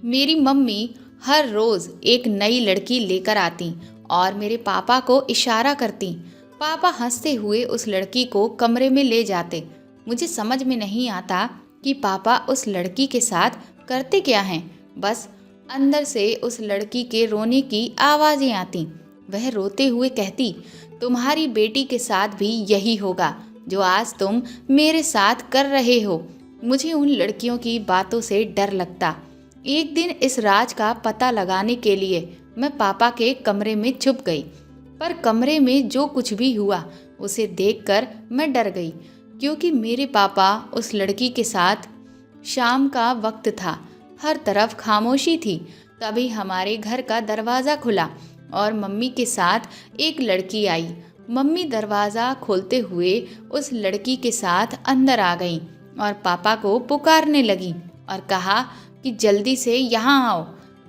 मेरी मम्मी हर रोज एक नई लड़की लेकर आती और मेरे पापा को इशारा करती। पापा हंसते हुए उस लड़की को कमरे में ले जाते। मुझे समझ में नहीं आता कि पापा उस लड़की के साथ करते क्या हैं। बस अंदर से उस लड़की के रोने की आवाज़ें आती। वह रोते हुए कहती, तुम्हारी बेटी के साथ भी यही होगा जो आज तुम मेरे साथ कर रहे हो। मुझे उन लड़कियों की बातों से डर लगता। एक दिन इस राज का पता लगाने के लिए मैं पापा के कमरे में छुप गई, पर कमरे में जो कुछ भी हुआ उसे देखकर मैं डर गई, क्योंकि मेरे पापा उस लड़की के साथ। शाम का वक्त था, हर तरफ खामोशी थी। तभी हमारे घर का दरवाज़ा खुला और मम्मी के साथ एक लड़की आई। मम्मी दरवाज़ा खोलते हुए उस लड़की के साथ अंदर आ गई और पापा को पुकारने लगी और कहा कि जल्दी से यहाँ आओ।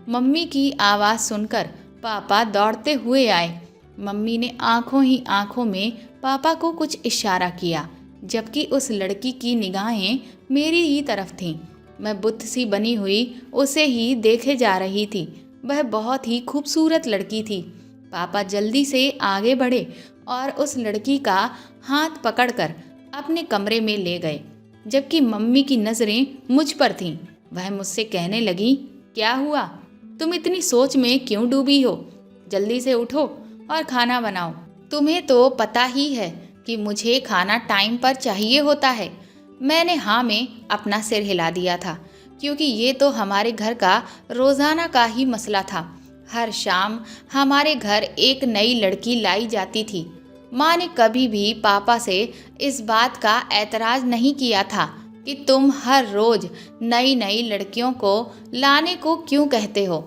मम्मी की आवाज़ सुनकर पापा दौड़ते हुए आए। मम्मी ने आंखों ही आंखों में पापा को कुछ इशारा किया, जबकि उस लड़की की निगाहें मेरी ही तरफ थीं। मैं बुत सी बनी हुई उसे ही देखे जा रही थी। वह बहुत ही खूबसूरत लड़की थी। पापा जल्दी से आगे बढ़े और उस लड़की का हाथ पकड़कर अपने कमरे में ले गए, जबकि मम्मी की नज़रें मुझ पर थीं। वह मुझसे कहने लगी, क्या हुआ? तुम इतनी सोच में क्यों डूबी हो? जल्दी से उठो और खाना बनाओ। तुम्हें तो पता ही है कि मुझे खाना टाइम पर चाहिए होता है। मैंने हाँ में अपना सिर हिला दिया था, क्योंकि ये तो हमारे घर का रोज़ाना का ही मसला था। हर शाम हमारे घर एक नई लड़की लाई जाती थी। माँ ने कभी भी पापा से इस बात का ऐतराज़ नहीं किया था कि तुम हर रोज़ नई नई लड़कियों को लाने को क्यों कहते हो।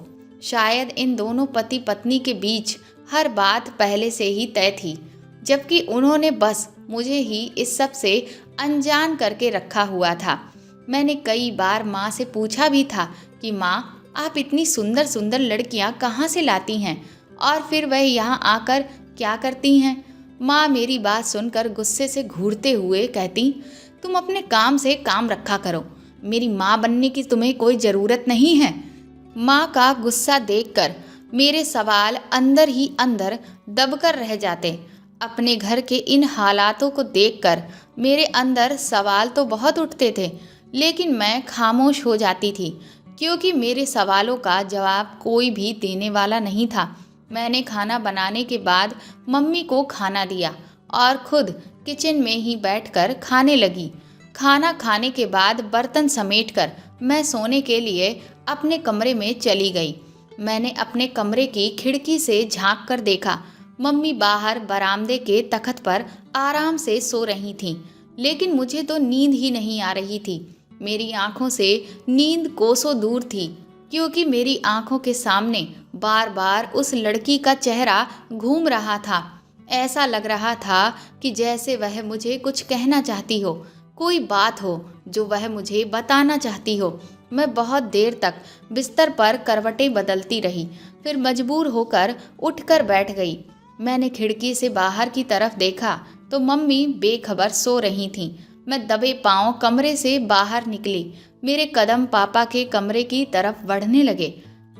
शायद इन दोनों पति पत्नी के बीच हर बात पहले से ही तय थी, जबकि उन्होंने बस मुझे ही इस सब से अनजान करके रखा हुआ था। मैंने कई बार माँ से पूछा भी था कि माँ, आप इतनी सुंदर सुंदर लड़कियाँ कहाँ से लाती हैं और फिर वह यहाँ आकर क्या करती हैं। माँ मेरी बात सुनकर गुस्से से घूरते हुए कहती, तुम अपने काम से काम रखा करो। मेरी माँ बनने की तुम्हें कोई ज़रूरत नहीं है। माँ का गुस्सा देखकर मेरे सवाल अंदर ही अंदर दबकर रह जाते। अपने घर के इन हालातों को देखकर मेरे अंदर सवाल तो बहुत उठते थे, लेकिन मैं खामोश हो जाती थी, क्योंकि मेरे सवालों का जवाब कोई भी देने वाला नहीं था। मैंने खाना बनाने के बाद मम्मी को खाना दिया और खुद किचन में ही बैठकर खाने लगी। खाना खाने के बाद बर्तन समेटकर मैं सोने के लिए अपने कमरे में चली गई। मैंने अपने कमरे की खिड़की से झांक कर देखा। मम्मी बाहर बरामदे के तख्त पर आराम से सो रही थीं, लेकिन मुझे तो नींद ही नहीं आ रही थी। मेरी आंखों से नींद कोसों दूर थी, क्योंकि मेरी आंखों के सामने बार बार उस लड़की का चेहरा घूम रहा था। ऐसा लग रहा था कि जैसे वह मुझे कुछ कहना चाहती हो, कोई बात हो जो वह मुझे बताना चाहती हो। मैं बहुत देर तक बिस्तर पर करवटें बदलती रही, फिर मजबूर होकर उठकर बैठ गई। मैंने खिड़की से बाहर की तरफ देखा तो मम्मी बेखबर सो रही थीं। मैं दबे पांव कमरे से बाहर निकली। मेरे कदम पापा के कमरे की तरफ बढ़ने लगे।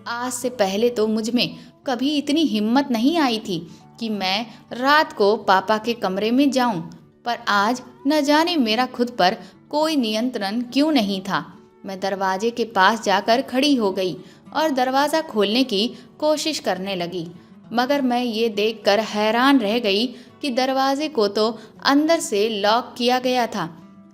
आज से पहले तो मुझ में कभी इतनी हिम्मत नहीं आई थी कि मैं रात को पापा के कमरे में जाऊं, पर आज न जाने मेरा खुद पर कोई नियंत्रण क्यों नहीं था। मैं दरवाजे के पास जाकर खड़ी हो गई और दरवाज़ा खोलने की कोशिश करने लगी, मगर मैं ये देखकर हैरान रह गई कि दरवाजे को तो अंदर से लॉक किया गया था।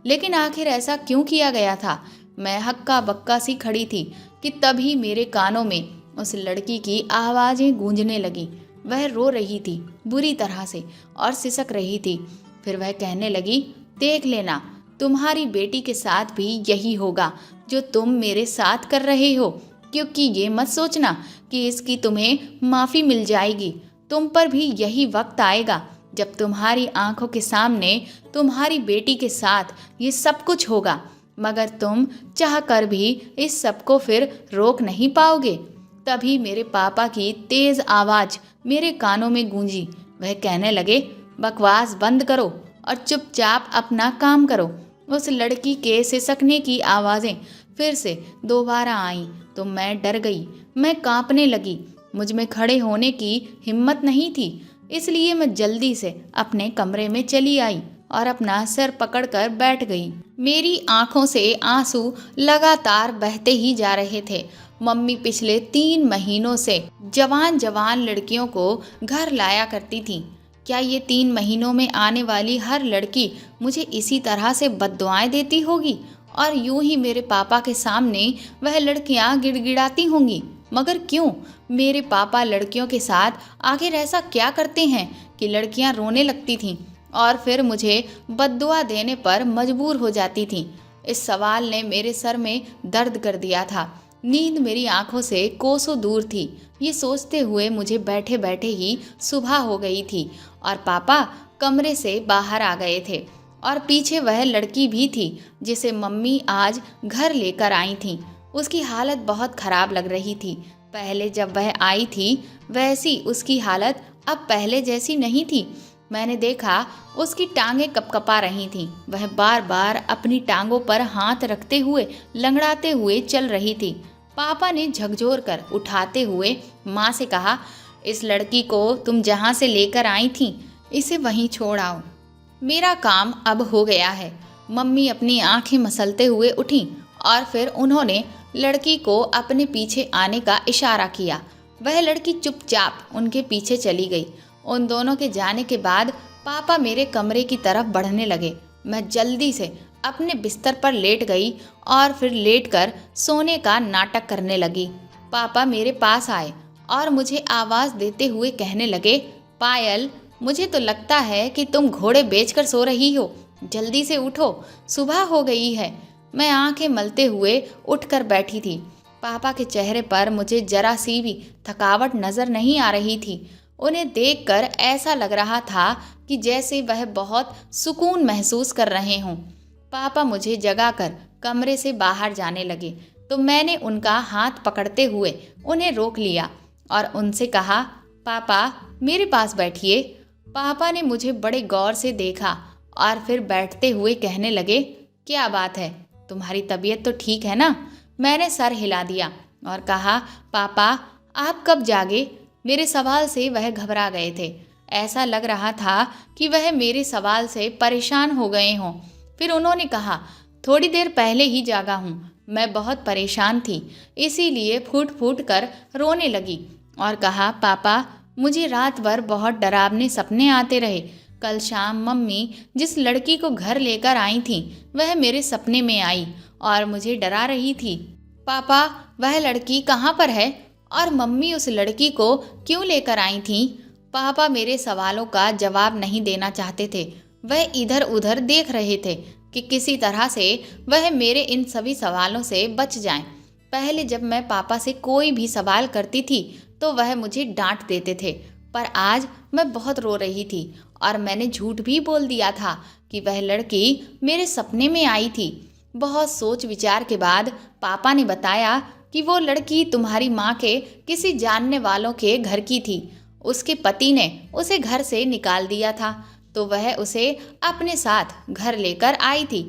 लेकिन आखिर ऐसा क्यों किया गया था? मैं हक्का बक्का सी खड़ी थी कि तभी मेरे कानों में उस लड़की की आवाज़ें गूंजने लगी। वह रो रही थी बुरी तरह से और सिसक रही थी। फिर वह कहने लगी, देख लेना, तुम्हारी बेटी के साथ भी यही होगा जो तुम मेरे साथ कर रहे हो, क्योंकि ये मत सोचना कि इसकी तुम्हें माफ़ी मिल जाएगी। तुम पर भी यही वक्त आएगा जब तुम्हारी आंखों के सामने तुम्हारी बेटी के साथ ये सब कुछ होगा, मगर तुम चाह कर भी इस सब को फिर रोक नहीं पाओगे। तभी मेरे पापा की तेज़ आवाज़ मेरे कानों में गूंजी। वह कहने लगे, बकवास बंद करो और चुपचाप अपना काम करो। उस लड़की के सिसकने की आवाज़ें फिर से दोबारा आईं तो मैं डर गई। मैं कांपने लगी। मुझ में खड़े होने की हिम्मत नहीं थी, इसलिए मैं जल्दी से अपने कमरे में चली आई और अपना सिर पकड़कर बैठ गई। मेरी आंखों से आंसू लगातार बहते ही जा रहे थे। मम्मी पिछले 3 महीनों से जवान जवान लड़कियों को घर लाया करती थी। क्या ये 3 महीनों में आने वाली हर लड़की मुझे इसी तरह से बद्दुआएं देती होगी और यूं ही मेरे पापा के सामने वह लड़कियां गिड़गिड़ाती होंगी? मगर क्यों? मेरे पापा लड़कियों के साथ आखिर ऐसा क्या करते हैं कि लड़कियां रोने लगती थीं और फिर मुझे बद्दुआ देने पर मजबूर हो जाती थीं? इस सवाल ने मेरे सर में दर्द कर दिया था। नींद मेरी आंखों से कोसों दूर थी। ये सोचते हुए मुझे बैठे बैठे ही सुबह हो गई थी और पापा कमरे से बाहर आ गए थे और पीछे वह लड़की भी थी जिसे मम्मी आज घर लेकर आई थी। उसकी हालत बहुत खराब लग रही थी। पहले जब वह आई थी वैसी उसकी हालत अब पहले जैसी नहीं थी। मैंने देखा उसकी टांगें कपकपा रही थीं। वह बार बार अपनी टांगों पर हाथ रखते हुए लंगड़ाते हुए चल रही थी। पापा ने झकझोर कर उठाते हुए माँ से कहा, इस लड़की को तुम जहाँ से लेकर आई थी इसे वहीं छोड़ आओ। मेरा काम अब हो गया है। मम्मी अपनी आंखें मसलते हुए उठी और फिर उन्होंने लड़की को अपने पीछे आने का इशारा किया। वह लड़की चुपचाप उनके पीछे चली गई। उन दोनों के जाने के बाद पापा मेरे कमरे की तरफ बढ़ने लगे। मैं जल्दी से अपने बिस्तर पर लेट गई और फिर लेटकर सोने का नाटक करने लगी। पापा मेरे पास आए और मुझे आवाज़ देते हुए कहने लगे, पायल, मुझे तो लगता है कि तुम घोड़े बेचकर सो रही हो। जल्दी से उठो, सुबह हो गई है। मैं आंखें मलते हुए उठकर बैठी थी। पापा के चेहरे पर मुझे जरा सी भी थकावट नजर नहीं आ रही थी। उन्हें देखकर ऐसा लग रहा था कि जैसे वह बहुत सुकून महसूस कर रहे हों। पापा मुझे जगाकर कमरे से बाहर जाने लगे तो मैंने उनका हाथ पकड़ते हुए उन्हें रोक लिया और उनसे कहा, पापा मेरे पास बैठिए। पापा ने मुझे बड़े गौर से देखा और फिर बैठते हुए कहने लगे, क्या बात है, तुम्हारी तबीयत तो ठीक है ना? मैंने सर हिला दिया और कहा, पापा आप कब जागे? मेरे सवाल से वह घबरा गए थे। ऐसा लग रहा था कि वह मेरे सवाल से परेशान हो गए हों। फिर उन्होंने कहा, थोड़ी देर पहले ही जागा हूँ। मैं बहुत परेशान थी, इसीलिए फूट फूट कर रोने लगी और कहा, पापा मुझे रात भर बहुत डरावने सपने आते रहे। कल शाम मम्मी जिस लड़की को घर लेकर आई थी वह मेरे सपने में आई और मुझे डरा रही थी। पापा वह लड़की कहाँ पर है और मम्मी उस लड़की को क्यों लेकर आई थी? पापा मेरे सवालों का जवाब नहीं देना चाहते थे। वह इधर उधर देख रहे थे कि किसी तरह से वह मेरे इन सभी सवालों से बच जाएं। पहले जब मैं पापा से कोई भी सवाल करती थी तो वह मुझे डांट देते थे, पर आज मैं बहुत रो रही थी और मैंने झूठ भी बोल दिया था कि वह लड़की मेरे सपने में आई थी। बहुत सोच विचार के बाद पापा ने बताया कि वो लड़की तुम्हारी माँ के किसी जानने वालों के घर की थी। उसके पति ने उसे घर से निकाल दिया था तो वह उसे अपने साथ घर लेकर आई थी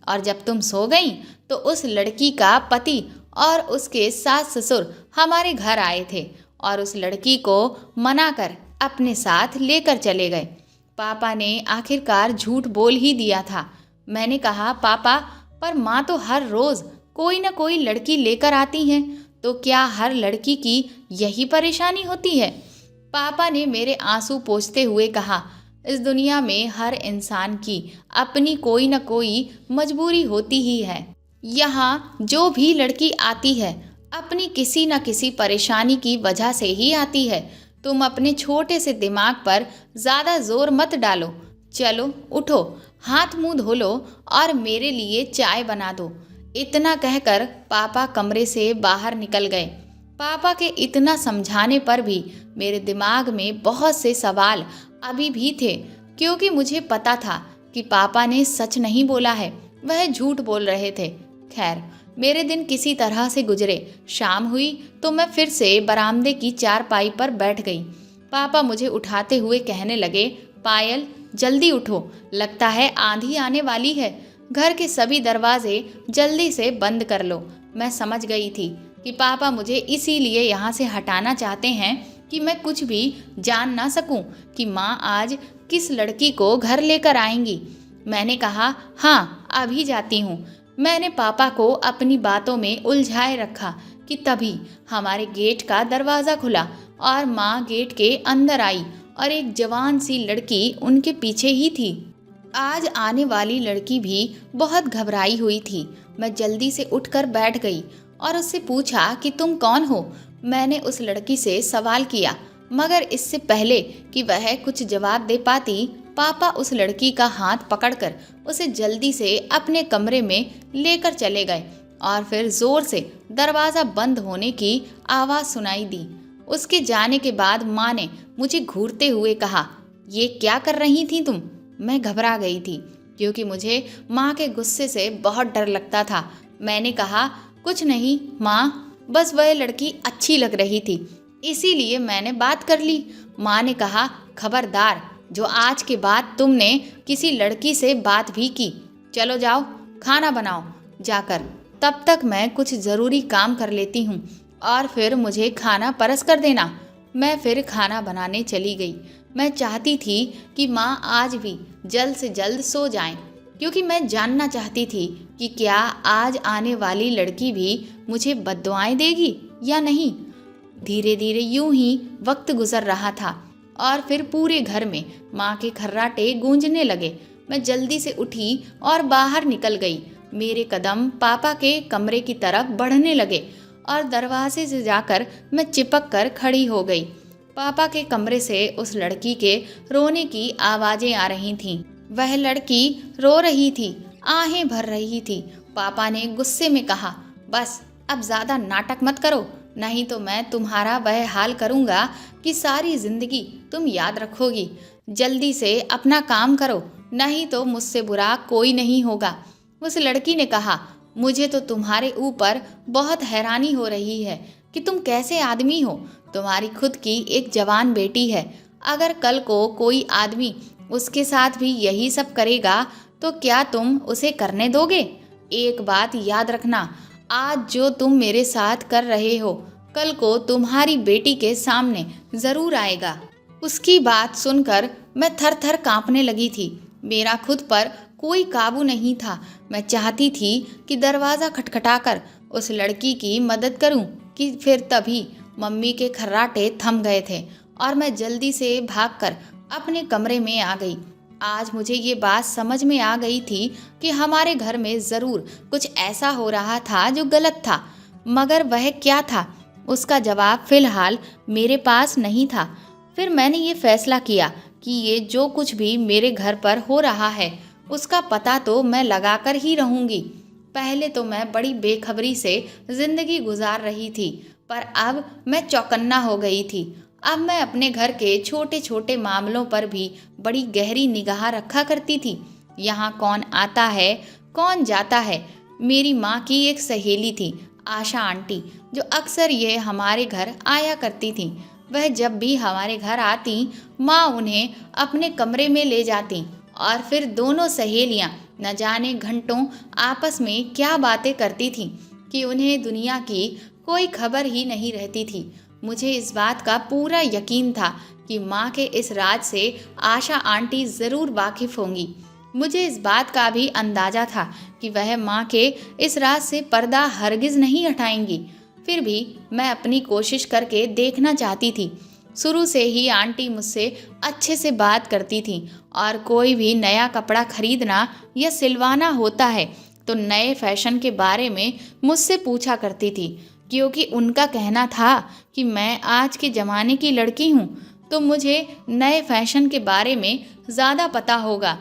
और जब तुम सो गई तो उस लड़की का पति और उसके सास ससुर हमारे घर आए थे और उस लड़की को मनाकर अपने साथ लेकर चले गए। पापा ने आखिरकार झूठ बोल ही दिया था। मैंने कहा, पापा पर माँ तो हर रोज़ कोई ना कोई लड़की लेकर आती हैं, तो क्या हर लड़की की यही परेशानी होती है? पापा ने मेरे आंसू पोंछते हुए कहा, इस दुनिया में हर इंसान की अपनी कोई ना कोई मजबूरी होती ही है। यहाँ जो भी लड़की आती है अपनी किसी न किसी परेशानी की वजह से ही आती है। तुम अपने छोटे से दिमाग पर ज़्यादा जोर मत डालो। चलो उठो, हाथ मुंह धो लो और मेरे लिए चाय बना दो। इतना कहकर पापा कमरे से बाहर निकल गए। पापा के इतना समझाने पर भी मेरे दिमाग में बहुत से सवाल अभी भी थे, क्योंकि मुझे पता था कि पापा ने सच नहीं बोला है, वह झूठ बोल रहे थे। खैर, मेरे दिन किसी तरह से गुजरे। शाम हुई तो मैं फिर से बरामदे की चारपाई पर बैठ गई। पापा मुझे उठाते हुए कहने लगे, पायल जल्दी उठो, लगता है आंधी आने वाली है। घर के सभी दरवाजे जल्दी से बंद कर लो। मैं समझ गई थी कि पापा मुझे इसीलिए यहाँ से हटाना चाहते हैं कि मैं कुछ भी जान ना सकूं कि माँ आज किस लड़की को घर लेकर आएंगी। मैंने कहा, हाँ अभी जाती हूँ। मैंने पापा को अपनी बातों में उलझाए रखा कि तभी हमारे गेट का दरवाज़ा खुला और माँ गेट के अंदर आई और एक जवान सी लड़की उनके पीछे ही थी। आज आने वाली लड़की भी बहुत घबराई हुई थी। मैं जल्दी से उठकर बैठ गई और उससे पूछा कि तुम कौन हो। मैंने उस लड़की से सवाल किया, मगर इससे पहले कि वह कुछ जवाब दे पाती, पापा उस लड़की का हाथ पकड़कर उसे जल्दी से अपने कमरे में लेकर चले गए और फिर जोर से दरवाज़ा बंद होने की आवाज़ सुनाई दी। उसके जाने के बाद माँ ने मुझे घूरते हुए कहा, ये क्या कर रही थी तुम? मैं घबरा गई थी क्योंकि मुझे माँ के गुस्से से बहुत डर लगता था। मैंने कहा, कुछ नहीं माँ, बस वह लड़की अच्छी लग रही थी, इसीलिए मैंने बात कर ली। माँ ने कहा, खबरदार, जो आज के बाद तुमने किसी लड़की से बात भी की। चलो जाओ, खाना बनाओ जाकर, तब तक मैं कुछ ज़रूरी काम कर लेती हूँ और फिर मुझे खाना परस कर देना। मैं फिर खाना बनाने चली गई। मैं चाहती थी कि माँ आज भी जल्द से जल्द सो जाएं, क्योंकि मैं जानना चाहती थी कि क्या आज आने वाली लड़की भी मुझे बद्दुआएं देगी या नहीं। धीरे धीरे यूं ही वक्त गुजर रहा था और फिर पूरे घर में माँ के खर्राटे गूंजने लगे। मैं जल्दी से उठी और बाहर निकल गई। मेरे कदम पापा के कमरे की तरफ बढ़ने लगे और दरवाजे से जाकर मैं चिपक कर खड़ी हो गई। पापा के कमरे से उस लड़की के रोने की आवाज़ें आ रही थीं। वह लड़की रो रही थी, आहें भर रही थी। पापा ने गुस्से में कहा, बस अब ज़्यादा नाटक मत करो, नहीं तो मैं तुम्हारा वह हाल करूँगा कि सारी ज़िंदगी तुम याद रखोगी। जल्दी से अपना काम करो, नहीं तो मुझसे बुरा कोई नहीं होगा। उस लड़की ने कहा, मुझे तो तुम्हारे ऊपर बहुत हैरानी हो रही है कि तुम कैसे आदमी हो। तुम्हारी खुद की एक जवान बेटी है, अगर कल को कोई आदमी उसके साथ भी यही सब करेगा तो क्या तुम उसे करने दोगे? एक बात याद रखना, आज जो तुम मेरे साथ कर रहे हो, कल को तुम्हारी बेटी के सामने ज़रूर आएगा। उसकी बात सुनकर मैं थर थर कांपने लगी थी। मेरा खुद पर कोई काबू नहीं था। मैं चाहती थी कि दरवाज़ा खटखटाकर उस लड़की की मदद करूं कि फिर तभी मम्मी के खर्राटे थम गए थे और मैं जल्दी से भागकर अपने कमरे में आ गई। आज मुझे ये बात समझ में आ गई थी कि हमारे घर में ज़रूर कुछ ऐसा हो रहा था जो गलत था, मगर वह क्या था उसका जवाब फ़िलहाल मेरे पास नहीं था। फिर मैंने ये फ़ैसला किया कि ये जो कुछ भी मेरे घर पर हो रहा है उसका पता तो मैं लगाकर ही रहूँगी। पहले तो मैं बड़ी बेखबरी से ज़िंदगी गुजार रही थी, पर अब मैं चौकन्ना हो गई थी। अब मैं अपने घर के छोटे छोटे मामलों पर भी बड़ी गहरी निगाह रखा करती थी। यहाँ कौन आता है, कौन जाता है। मेरी माँ की एक सहेली थी, आशा आंटी, जो अक्सर ये हमारे घर आया करती थी। वह जब भी हमारे घर आती, माँ उन्हें अपने कमरे में ले जाती और फिर दोनों सहेलियाँ न जाने घंटों आपस में क्या बातें करती थीं कि उन्हें दुनिया की कोई खबर ही नहीं रहती थी। मुझे इस बात का पूरा यकीन था कि माँ के इस राज से आशा आंटी ज़रूर वाकिफ़ होंगी। मुझे इस बात का भी अंदाज़ा था कि वह माँ के इस राज से पर्दा हरगिज़ नहीं हटाएंगी। फिर भी मैं अपनी कोशिश करके देखना चाहती थी। शुरू से ही आंटी मुझसे अच्छे से बात करती थी और कोई भी नया कपड़ा खरीदना या सिलवाना होता है तो नए फैशन के बारे में मुझसे पूछा करती थी, क्योंकि उनका कहना था कि मैं आज के ज़माने की लड़की हूँ तो मुझे नए फैशन के बारे में ज़्यादा पता होगा।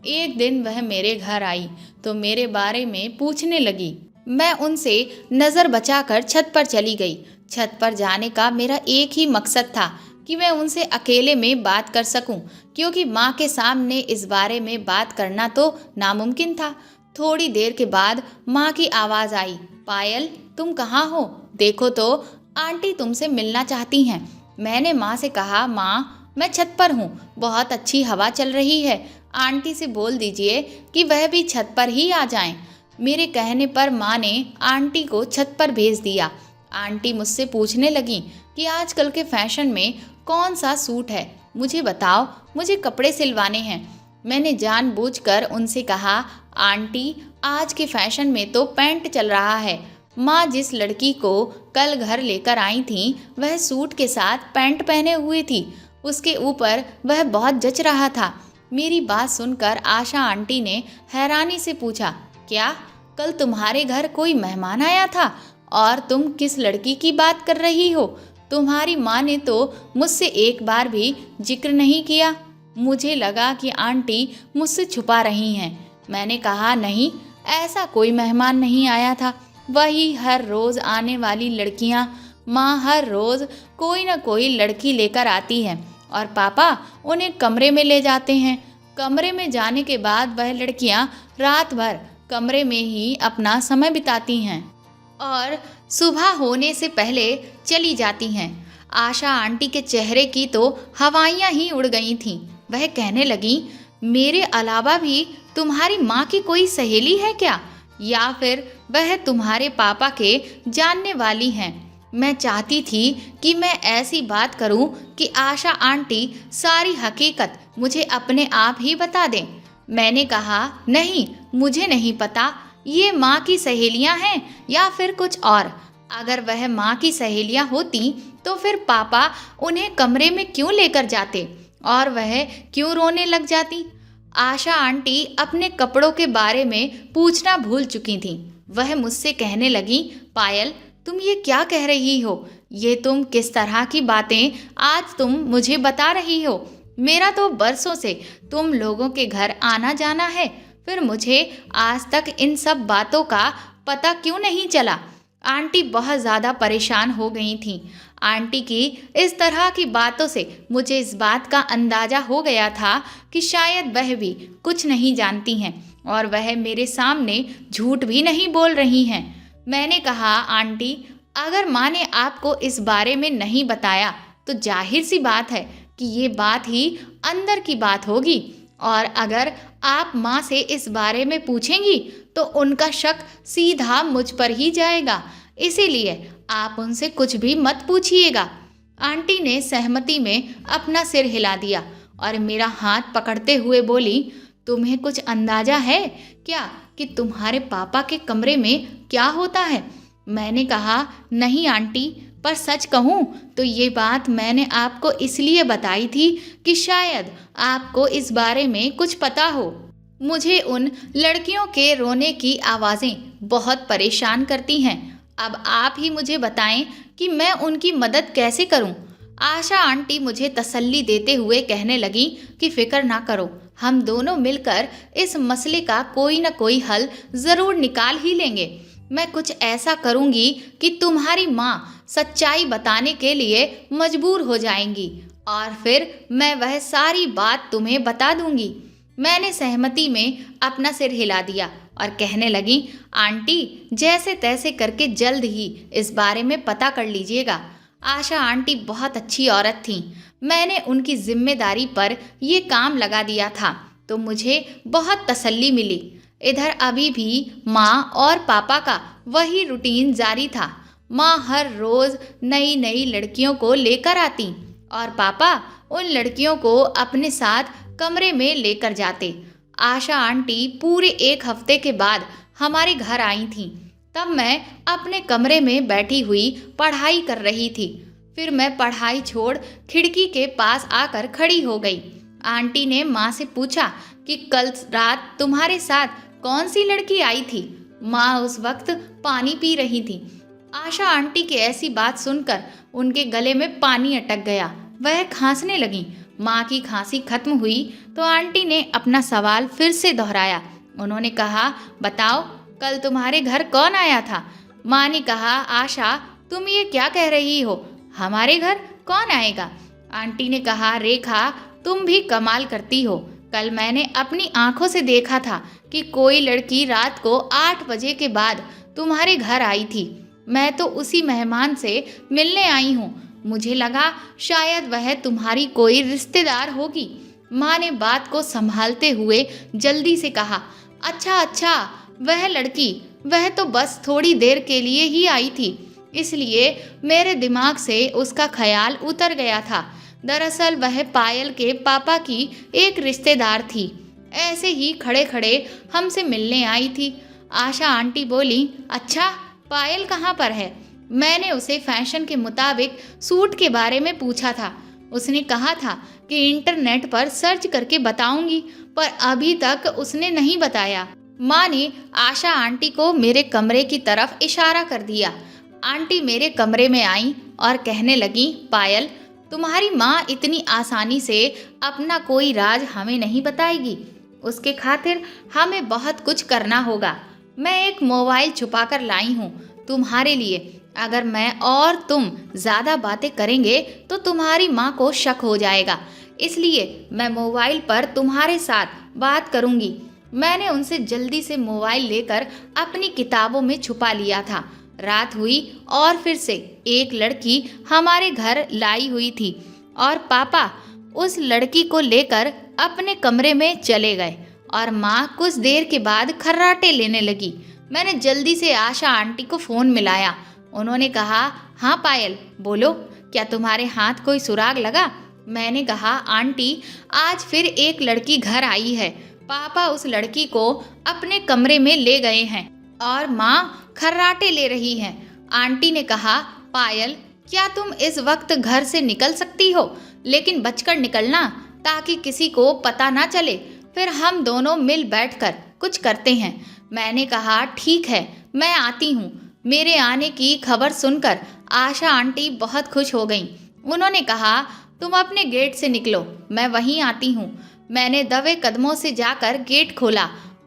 एक दिन वह मेरे घर आई तो मेरे बारे में पूछने लगी। मैं उनसे नज़र बचाकर छत पर चली गई। छत पर जाने का मेरा एक ही मकसद था कि मैं उनसे अकेले में बात कर सकूं, क्योंकि माँ के सामने इस बारे में बात करना तो नामुमकिन था। थोड़ी देर के बाद माँ की आवाज़ आई, पायल तुम कहाँ हो? देखो तो आंटी तुमसे मिलना चाहती हैं। मैंने माँ से कहा, माँ मैं छत पर हूँ, बहुत अच्छी हवा चल रही है, आंटी से बोल दीजिए कि वह भी छत पर ही आ जाएं। मेरे कहने पर माँ ने आंटी को छत पर भेज दिया। आंटी मुझसे पूछने लगी कि आजकल के फैशन में कौन सा सूट है, मुझे बताओ, मुझे कपड़े सिलवाने हैं। मैंने जानबूझकर उनसे कहा, आंटी आज के फैशन में तो पैंट चल रहा है। माँ जिस लड़की को कल घर लेकर आई थी वह सूट के साथ पैंट पहने हुई थी, उसके ऊपर वह बहुत जच रहा था। मेरी बात सुनकर आशा आंटी ने हैरानी से पूछा, क्या कल तुम्हारे घर कोई मेहमान आया था और तुम किस लड़की की बात कर रही हो? तुम्हारी माँ ने तो मुझसे एक बार भी जिक्र नहीं किया। मुझे लगा कि आंटी मुझसे छुपा रही हैं। मैंने कहा, नहीं, ऐसा कोई मेहमान नहीं आया था, वही हर रोज़ आने वाली लड़कियाँ। माँ हर रोज़ कोई ना कोई लड़की लेकर आती है और पापा उन्हें कमरे में ले जाते हैं। कमरे में जाने के बाद वह लड़कियाँ रात भर कमरे में ही अपना समय बिताती हैं और सुबह होने से पहले चली जाती हैं। आशा आंटी के चेहरे की तो हवाइयाँ ही उड़ गई थीं। वह कहने लगी, मेरे अलावा भी तुम्हारी माँ की कोई सहेली है क्या, या फिर वह तुम्हारे पापा के जानने वाली हैं? मैं चाहती थी कि मैं ऐसी बात करूं कि आशा आंटी सारी हकीकत मुझे अपने आप ही बता दें। मैंने कहा, नहीं, मुझे नहीं पता ये माँ की सहेलियाँ हैं या फिर कुछ और। अगर वह माँ की सहेलियाँ होती तो फिर पापा उन्हें कमरे में क्यों लेकर जाते और वह क्यों रोने लग जाती? आशा आंटी अपने कपड़ों के बारे में पूछना भूल चुकी थी। वह मुझसे कहने लगी, पायल, तुम ये क्या कह रही हो? ये तुम किस तरह की बातें आज तुम मुझे बता रही हो? मेरा तो बरसों से तुम लोगों के घर आना जाना है, फिर मुझे आज तक इन सब बातों का पता क्यों नहीं चला? आंटी बहुत ज़्यादा परेशान हो गई थीं। आंटी की इस तरह की बातों से मुझे इस बात का अंदाज़ा हो गया था कि शायद वह भी कुछ नहीं जानती हैं और वह मेरे सामने झूठ भी नहीं बोल रही हैं। मैंने कहा, आंटी, अगर माँ ने आपको इस बारे में नहीं बताया तो जाहिर सी बात है कि ये बात ही अंदर की बात होगी, और अगर आप माँ से इस बारे में पूछेंगी तो उनका शक सीधा मुझ पर ही जाएगा, इसीलिए आप उनसे कुछ भी मत पूछिएगा। आंटी ने सहमति में अपना सिर हिला दिया और मेरा हाथ पकड़ते हुए बोली, तुम्हें कुछ अंदाजा है क्या कि तुम्हारे पापा के कमरे में क्या होता है? मैंने कहा, नहीं आंटी, पर सच कहूँ तो ये बात मैंने आपको इसलिए बताई थी कि शायद आपको इस बारे में कुछ पता हो। मुझे उन लड़कियों के रोने की आवाज़ें बहुत परेशान करती हैं। अब आप ही मुझे बताएं कि मैं उनकी मदद कैसे करूं? आशा आंटी मुझे तसल्ली देते हुए कहने लगी कि फिक्र ना करो, हम दोनों मिलकर इस मसले का कोई ना कोई हल ज़रूर निकाल ही लेंगे। मैं कुछ ऐसा करूंगी कि तुम्हारी माँ सच्चाई बताने के लिए मजबूर हो जाएंगी और फिर मैं वह सारी बात तुम्हें बता दूंगी। मैंने सहमति में अपना सिर हिला दिया और कहने लगी, आंटी, जैसे तैसे करके जल्द ही इस बारे में पता कर लीजिएगा। आशा आंटी बहुत अच्छी औरत थीं। मैंने उनकी जिम्मेदारी पर ये काम लगा दिया था तो मुझे बहुत तसल्ली मिली। इधर अभी भी माँ और पापा का वही रूटीन जारी था। माँ हर रोज़ नई नई लड़कियों को लेकर आती और पापा उन लड़कियों को अपने साथ कमरे में लेकर जाते। आशा आंटी पूरे एक हफ्ते के बाद हमारे घर आई थीं। तब मैं अपने कमरे में बैठी हुई पढ़ाई कर रही थी। फिर मैं पढ़ाई छोड़ खिड़की के पास आकर खड़ी हो गई। आंटी ने माँ से पूछा कि कल रात तुम्हारे साथ कौन सी लड़की आई थी? माँ उस वक्त पानी पी रही थी। आशा आंटी की ऐसी बात सुनकर उनके गले में पानी अटक गया। वह खांसने लगी। माँ की खांसी खत्म हुई तो आंटी ने अपना सवाल फिर से दोहराया। उन्होंने कहा, बताओ, कल तुम्हारे घर कौन आया था? माँ ने कहा, आशा, तुम ये क्या कह रही हो? हमारे घर कौन आएगा? आंटी ने कहा, रेखा, तुम भी कमाल करती हो। कल मैंने अपनी आंखों से देखा था कि कोई लड़की रात को 8 बजे के बाद तुम्हारे घर आई थी। मैं तो उसी मेहमान से मिलने आई हूँ। मुझे लगा शायद वह तुम्हारी कोई रिश्तेदार होगी। माँ ने बात को संभालते हुए जल्दी से कहा, अच्छा अच्छा, वह लड़की, वह तो बस थोड़ी देर के लिए ही आई थी, इसलिए मेरे दिमाग से उसका ख्याल उतर गया था। दरअसल वह पायल के पापा की एक रिश्तेदार थी। ऐसे ही खड़े खड़े हमसे मिलने आई थी। आशा आंटी बोली, अच्छा पायल कहाँ पर है? मैंने उसे फैशन के मुताबिक सूट के बारे में पूछा था। उसने कहा था कि इंटरनेट पर सर्च करके बताऊंगी, पर अभी तक उसने नहीं बताया। माँ ने आशा आंटी को मेरे कमरे की तरफ इशारा कर दिया। आंटी मेरे कमरे में आई और कहने लगी, पायल, तुम्हारी माँ इतनी आसानी से अपना कोई राज हमें नहीं बताएगी। उसके खातिर हमें बहुत कुछ करना होगा। मैं एक मोबाइल छुपा कर लाई हूँ तुम्हारे लिए। अगर मैं और तुम ज़्यादा बातें करेंगे तो तुम्हारी माँ को शक हो जाएगा, इसलिए मैं मोबाइल पर तुम्हारे साथ बात करूँगी। मैंने उनसे जल्दी से मोबाइल लेकर अपनी किताबों में छुपा लिया था। रात हुई और फिर से एक लड़की हमारे घर लाई हुई थी और पापा उस लड़की को लेकर अपने कमरे में चले गए और माँ कुछ देर के बाद खर्राटे लेने लगी। मैंने जल्दी से आशा आंटी को फ़ोन मिलाया। उन्होंने कहा, हाँ पायल बोलो, क्या तुम्हारे हाथ कोई सुराग लगा? मैंने कहा, आंटी आज फिर एक लड़की घर आई है। पापा उस लड़की को अपने कमरे में ले गए हैं और माँ खर्राटे ले रही हैं। आंटी ने कहा, पायल क्या तुम इस वक्त घर से निकल सकती हो, लेकिन बचकर निकलना ताकि किसी को पता ना चले, फिर हम दोनों मिल बैठकर कुछ करते हैं। मैंने कहा, ठीक है मैं आती हूँ। मेरे आने की खबर सुनकर आशा आंटी बहुत खुश हो गईं। उन्होंने कहा, तुम अपने गेट से निकलो, मैं वहीं आती हूँ। मैंने दबे कदमों से जाकर गेट खोला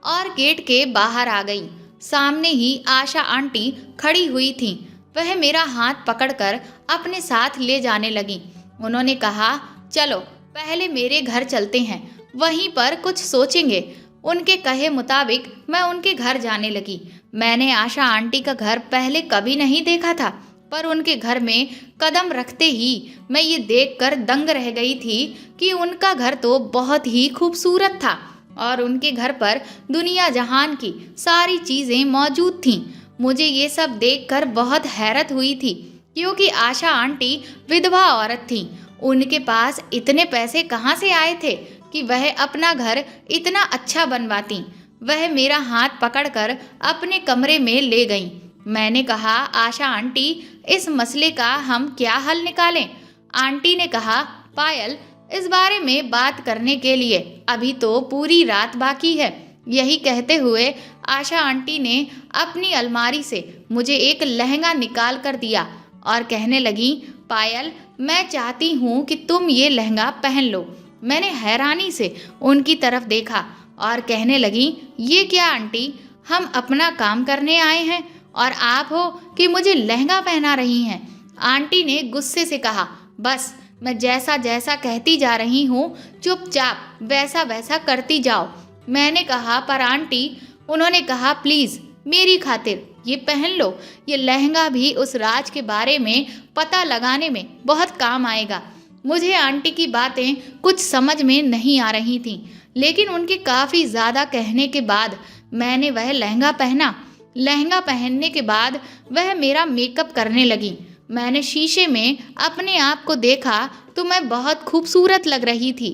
और गेट के बाहर आ गई। सामने ही आशा आंटी खड़ी हुई थीं। वह मेरा हाथ पकड़कर अपने साथ ले जाने लगी। उन्होंने कहा, चलो पहले मेरे घर चलते हैं, वहीं पर कुछ सोचेंगे। उनके कहे मुताबिक मैं उनके घर जाने लगी। मैंने आशा आंटी का घर पहले कभी नहीं देखा था, पर उनके घर में कदम रखते ही मैं ये देखकर दंग रह गई थी कि उनका घर तो बहुत ही खूबसूरत था और उनके घर पर दुनिया जहान की सारी चीज़ें मौजूद थीं। मुझे ये सब देखकर बहुत हैरत हुई थी, क्योंकि आशा आंटी विधवा औरत थीं। उनके पास इतने पैसे कहाँ से आए थे कि वह अपना घर इतना अच्छा बनवाती। वह मेरा हाथ पकड़कर अपने कमरे में ले गईं। मैंने कहा, आशा आंटी इस मसले का हम क्या हल निकालें? आंटी ने कहा, पायल इस बारे में बात करने के लिए अभी तो पूरी रात बाकी है। यही कहते हुए आशा आंटी ने अपनी अलमारी से मुझे एक लहंगा निकाल कर दिया और कहने लगी, पायल मैं चाहती हूँ कि तुम ये लहंगा पहन लो। मैंने हैरानी से उनकी तरफ देखा और कहने लगी, ये क्या आंटी, हम अपना काम करने आए हैं और आप हो कि मुझे लहंगा पहना रही हैं। आंटी ने गुस्से से कहा, बस मैं जैसा जैसा कहती जा रही हूँ चुपचाप वैसा वैसा करती जाओ। मैंने कहा, पर आंटी। उन्होंने कहा, प्लीज़ मेरी खातिर ये पहन लो। ये लहंगा भी उस राज के बारे में पता लगाने में बहुत काम आएगा। मुझे आंटी की बातें कुछ समझ में नहीं आ रही थीं, लेकिन उनके काफ़ी ज़्यादा कहने के बाद मैंने वह लहंगा पहना। लहंगा पहनने के बाद वह मेरा मेकअप करने लगी। मैंने शीशे में अपने आप को देखा तो मैं बहुत खूबसूरत लग रही थी।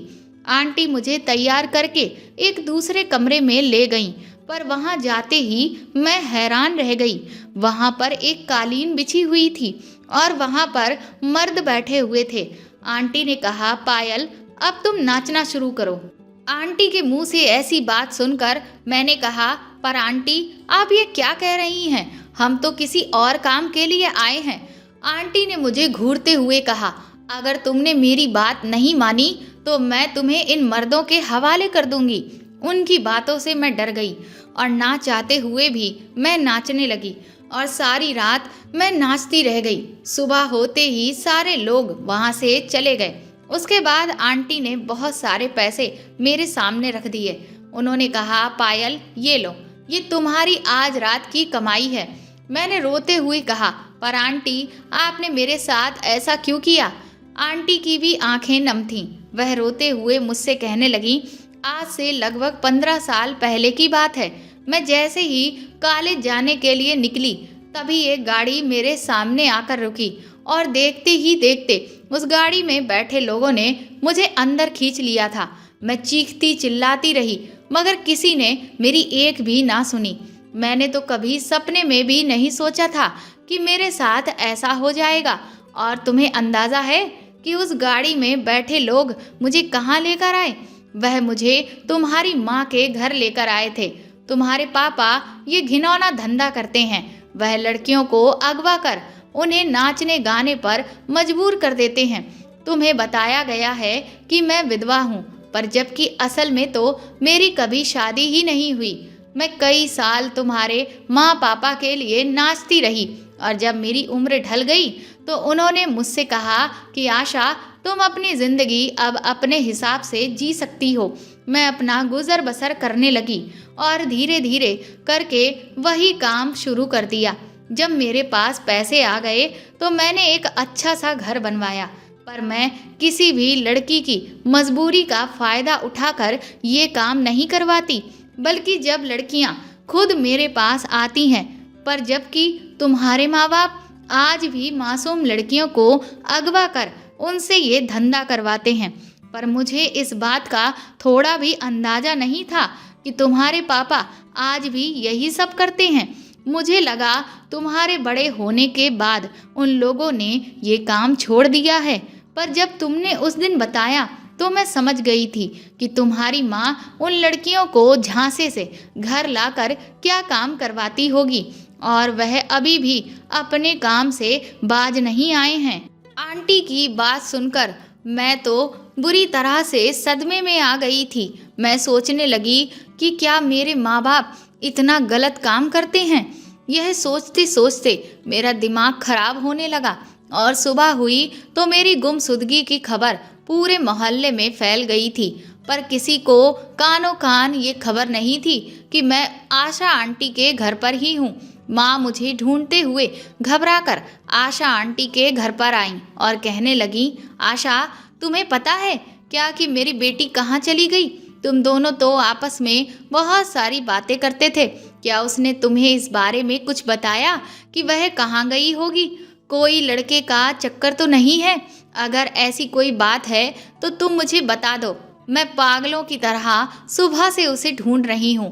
आंटी मुझे तैयार करके एक दूसरे कमरे में ले गईं, पर वहां जाते ही मैं हैरान रह गई। वहां पर एक कालीन बिछी हुई थी और वहां पर मर्द बैठे हुए थे। आंटी ने कहा, पायल अब तुम नाचना शुरू करो। आंटी के मुंह से ऐसी बात सुनकर मैंने कहा, पर आंटी आप ये क्या कह रही हैं? हम तो किसी और काम के लिए आए हैं। आंटी ने मुझे घूरते हुए कहा, अगर तुमने मेरी बात नहीं मानी तो मैं तुम्हें इन मर्दों के हवाले कर दूंगी। उनकी बातों से मैं डर गई और ना चाहते हुए भी मैं नाचने लगी और सारी रात मैं नाचती रह गई। सुबह होते ही सारे लोग वहाँ से चले गए। उसके बाद आंटी ने बहुत सारे पैसे मेरे सामने रख दिए। उन्होंने कहा, पायल ये लो, ये तुम्हारी आज रात की कमाई है। मैंने रोते हुए कहा, पर आंटी आपने मेरे साथ ऐसा क्यों किया? आंटी की भी आंखें नम थीं। वह रोते हुए मुझसे कहने लगी, आज से लगभग 15 साल पहले की बात है। मैं जैसे ही कॉलेज जाने के लिए निकली तभी एक गाड़ी मेरे सामने आकर रुकी और देखते ही देखते उस गाड़ी में बैठे लोगों ने मुझे अंदर खींच लिया था। मैं चीखती चिल्लाती रही मगर किसी ने मेरी एक भी ना सुनी। मैंने तो कभी सपने में भी नहीं सोचा था कि मेरे साथ ऐसा हो जाएगा। और तुम्हें अंदाज़ा है कि उस गाड़ी में बैठे लोग मुझे कहाँ लेकर आए? वह मुझे तुम्हारी माँ के घर लेकर आए थे। तुम्हारे पापा ये घिनौना धंधा करते हैं। वह लड़कियों को अगवा कर उन्हें नाचने गाने पर मजबूर कर देते हैं। तुम्हें बताया गया है कि मैं विधवा हूँ, पर जबकि असल में तो मेरी कभी शादी ही नहीं हुई। मैं कई साल तुम्हारे माँ पापा के लिए नाचती रही और जब मेरी उम्र ढल गई तो उन्होंने मुझसे कहा कि आशा, तुम अपनी ज़िंदगी अब अपने हिसाब से जी सकती हो। मैं अपना गुजर बसर करने लगी और धीरे धीरे करके वही काम शुरू कर दिया। जब मेरे पास पैसे आ गए तो मैंने एक अच्छा सा घर बनवाया, पर मैं किसी भी लड़की की मजबूरी का फ़ायदा उठाकर ये काम नहीं करवाती, बल्कि जब लड़कियां खुद मेरे पास आती हैं। पर जबकि तुम्हारे माँ बाप आज भी मासूम लड़कियों को अगवा कर उनसे ये धंधा करवाते हैं। पर मुझे इस बात का थोड़ा भी अंदाज़ा नहीं था कि तुम्हारे पापा आज भी यही सब करते हैं। मुझे लगा तुम्हारे बड़े होने के बाद उन लोगों ने ये काम छोड़ दिया है, पर जब तुमने उस दिन बताया तो मैं समझ गई थी कि तुम्हारी माँ उन लड़कियों को झांसे से घर लाकर क्या काम करवाती होगी और वह अभी भी अपने काम से बाज नहीं आए हैं। आंटी की बात सुनकर मैं तो बुरी तरह से सदमे में आ गई थी। मैं सोचने लगी कि क्या मेरे माँ बाप इतना गलत काम करते हैं। यह सोचते सोचते मेरा दिमाग खराब होने लगा और सुबह हुई तो मेरी गुमशुदगी की खबर पूरे मोहल्ले में फैल गई थी। पर किसी को कानों कान ये खबर नहीं थी कि मैं आशा आंटी के घर पर ही हूँ। माँ मुझे ढूंढते हुए घबराकर आशा आंटी के घर पर आईं और कहने लगी, आशा, तुम्हें पता है क्या कि मेरी बेटी कहाँ चली गई? तुम दोनों तो आपस में बहुत सारी बातें करते थे। क्या उसने तुम्हें इस बारे में कुछ बताया कि वह कहाँ गई होगी? कोई लड़के का चक्कर तो नहीं है? अगर ऐसी कोई बात है तो तुम मुझे बता दो। मैं पागलों की तरह सुबह से उसे ढूंढ रही हूँ।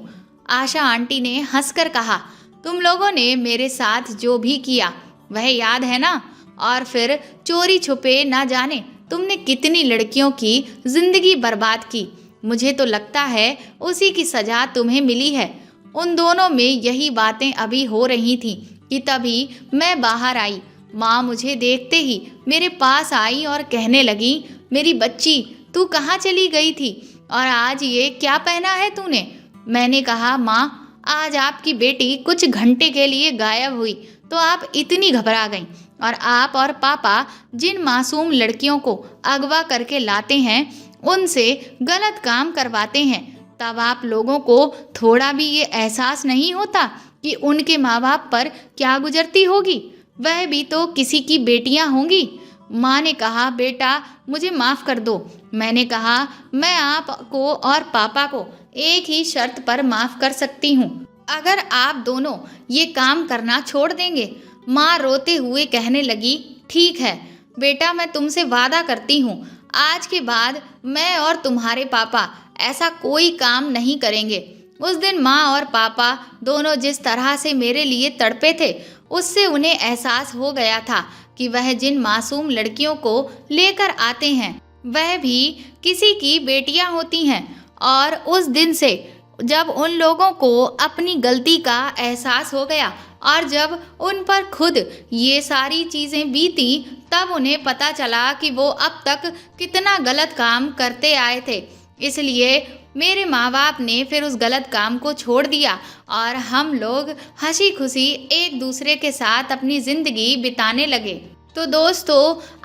आशा आंटी ने हंसकर कहा, तुम लोगों ने मेरे साथ जो भी किया वह याद है ना? और फिर चोरी छुपे ना जाने तुमने कितनी लड़कियों की जिंदगी बर्बाद की। मुझे तो लगता है उसी की सजा तुम्हें मिली है। उन दोनों में यही बातें अभी हो रही थीं कि तभी मैं बाहर आई। माँ मुझे देखते ही मेरे पास आई और कहने लगी, मेरी बच्ची, तू कहाँ चली गई थी और आज ये क्या पहना है तूने? मैंने कहा, माँ, आज आपकी बेटी कुछ घंटे के लिए गायब हुई तो आप इतनी घबरा गईं और आप और पापा जिन मासूम लड़कियों को अगवा करके लाते हैं उनसे गलत काम करवाते हैं। तब आप लोगों को थोड़ा भी ये एहसास नहीं होता कि उनके माँ बाप पर क्या गुजरती होगी? वह भी तो किसी की बेटियां होंगी। माँ ने कहा, बेटा मुझे माफ़ कर दो। मैंने कहा, मैं आपको और पापा को एक ही शर्त पर माफ़ कर सकती हूँ, अगर आप दोनों ये काम करना छोड़ देंगे। माँ रोते हुए कहने लगी, ठीक है बेटा, मैं तुमसे वादा करती हूँ आज के बाद मैं और तुम्हारे पापा ऐसा कोई काम नहीं करेंगे। उस दिन माँ और पापा दोनों जिस तरह से मेरे लिए तड़पे थे उससे उन्हें एहसास हो गया था कि वह जिन मासूम लड़कियों को लेकर आते हैं वह भी किसी की बेटियां होती हैं। और उस दिन से जब उन लोगों को अपनी गलती का एहसास हो गया और जब उन पर खुद ये सारी चीज़ें बीती तब उन्हें पता चला कि वो अब तक कितना गलत काम करते आए थे। इसलिए मेरे माँ बाप ने फिर उस गलत काम को छोड़ दिया और हम लोग हंसी खुशी एक दूसरे के साथ अपनी ज़िंदगी बिताने लगे। तो दोस्तों,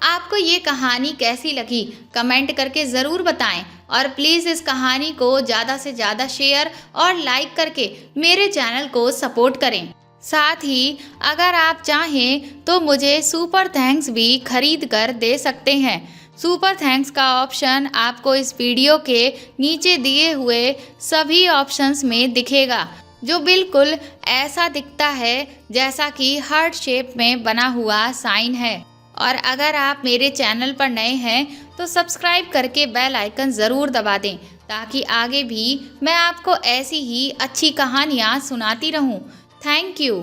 आपको ये कहानी कैसी लगी कमेंट करके ज़रूर बताएं और प्लीज़ इस कहानी को ज़्यादा से ज़्यादा शेयर और लाइक करके मेरे चैनल को सपोर्ट करें। साथ ही अगर आप चाहें तो मुझे सुपर थैंक्स भी खरीद कर दे सकते हैं। सुपर थैंक्स का ऑप्शन आपको इस वीडियो के नीचे दिए हुए सभी ऑप्शंस में दिखेगा। जो बिल्कुल ऐसा दिखता है जैसा कि हार्ट शेप में बना हुआ साइन है। और अगर आप मेरे चैनल पर नए हैं तो सब्सक्राइब करके बेल आइकन ज़रूर दबा दें, ताकि आगे भी मैं आपको ऐसी ही अच्छी कहानियाँ सुनाती रहूँ। Thank you.